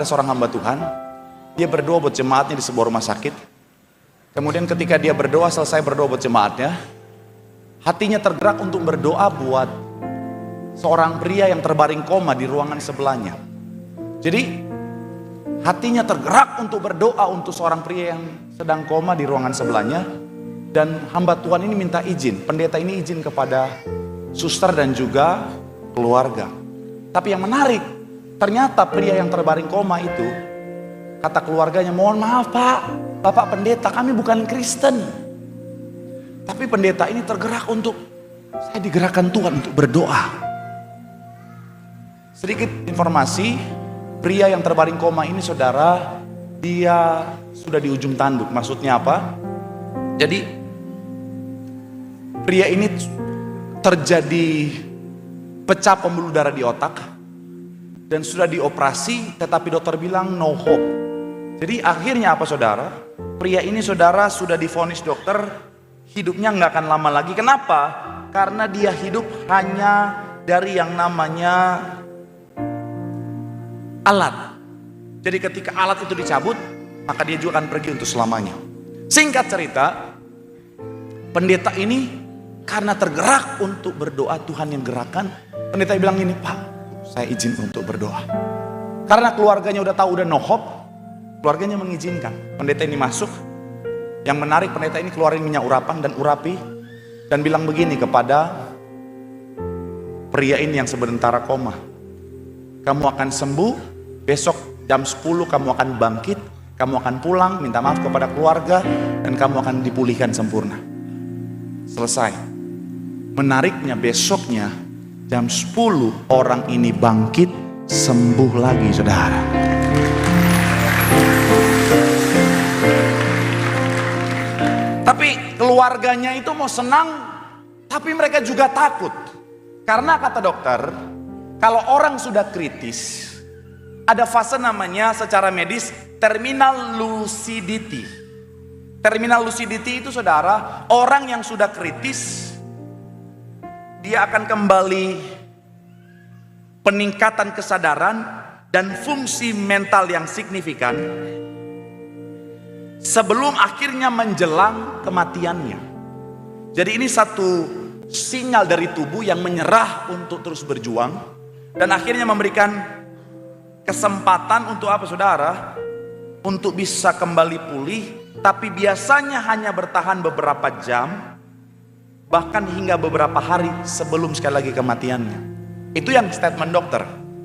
Ada seorang hamba Tuhan, dia berdoa buat jemaatnya di sebuah rumah sakit. Kemudian ketika dia berdoa, selesai berdoa buat jemaatnya, hatinya tergerak untuk berdoa buat seorang pria yang terbaring koma di ruangan sebelahnya. Jadi hatinya tergerak untuk berdoa untuk seorang pria yang sedang koma di ruangan sebelahnya. Dan hamba Tuhan ini minta izin, pendeta ini izin kepada suster dan juga keluarga. Tapi yang menarik, ternyata pria yang terbaring koma itu, kata keluarganya, mohon maaf Pak, Bapak pendeta, kami bukan Kristen. Tapi pendeta ini tergerak untuk, saya digerakkan Tuhan untuk berdoa. Sedikit informasi, pria yang terbaring koma ini saudara, dia sudah di ujung tanduk. Maksudnya apa? Jadi pria ini terjadi pecah pembuluh darah di otak dan sudah dioperasi, tetapi dokter bilang no hope. Jadi akhirnya apa saudara? Pria ini saudara sudah divonis dokter hidupnya nggak akan lama lagi. Kenapa? Karena dia hidup hanya dari yang namanya alat. Jadi ketika alat itu dicabut, maka dia juga akan pergi untuk selamanya. Singkat cerita, pendeta ini karena tergerak untuk berdoa, Tuhan yang gerakan. Pendeta bilang gini, Pak, saya izin untuk berdoa. Karena keluarganya udah tahu udah no hope, keluarganya mengizinkan. Pendeta ini masuk. Yang menarik, pendeta ini keluarin minyak urapan dan urapi dan bilang begini kepada pria ini yang sementara koma. Kamu akan sembuh, besok jam 10 kamu akan bangkit, kamu akan pulang, minta maaf kepada keluarga, dan kamu akan dipulihkan sempurna. Selesai. Menariknya besoknya jam 10 orang ini bangkit, sembuh lagi saudara. Tapi keluarganya itu mau senang, tapi mereka juga takut. Karena kata dokter, kalau orang sudah kritis, ada fase namanya secara medis terminal lucidity. Terminal lucidity itu saudara, orang yang sudah kritis, dia akan kembali peningkatan kesadaran dan fungsi mental yang signifikan sebelum akhirnya menjelang kematiannya. Jadi ini satu sinyal dari tubuh yang menyerah untuk terus berjuang dan akhirnya memberikan kesempatan untuk apa saudara? Untuk bisa kembali pulih, tapi biasanya hanya bertahan beberapa jam, bahkan hingga beberapa hari sebelum sekali lagi kematiannya. Itu yang statement dokter.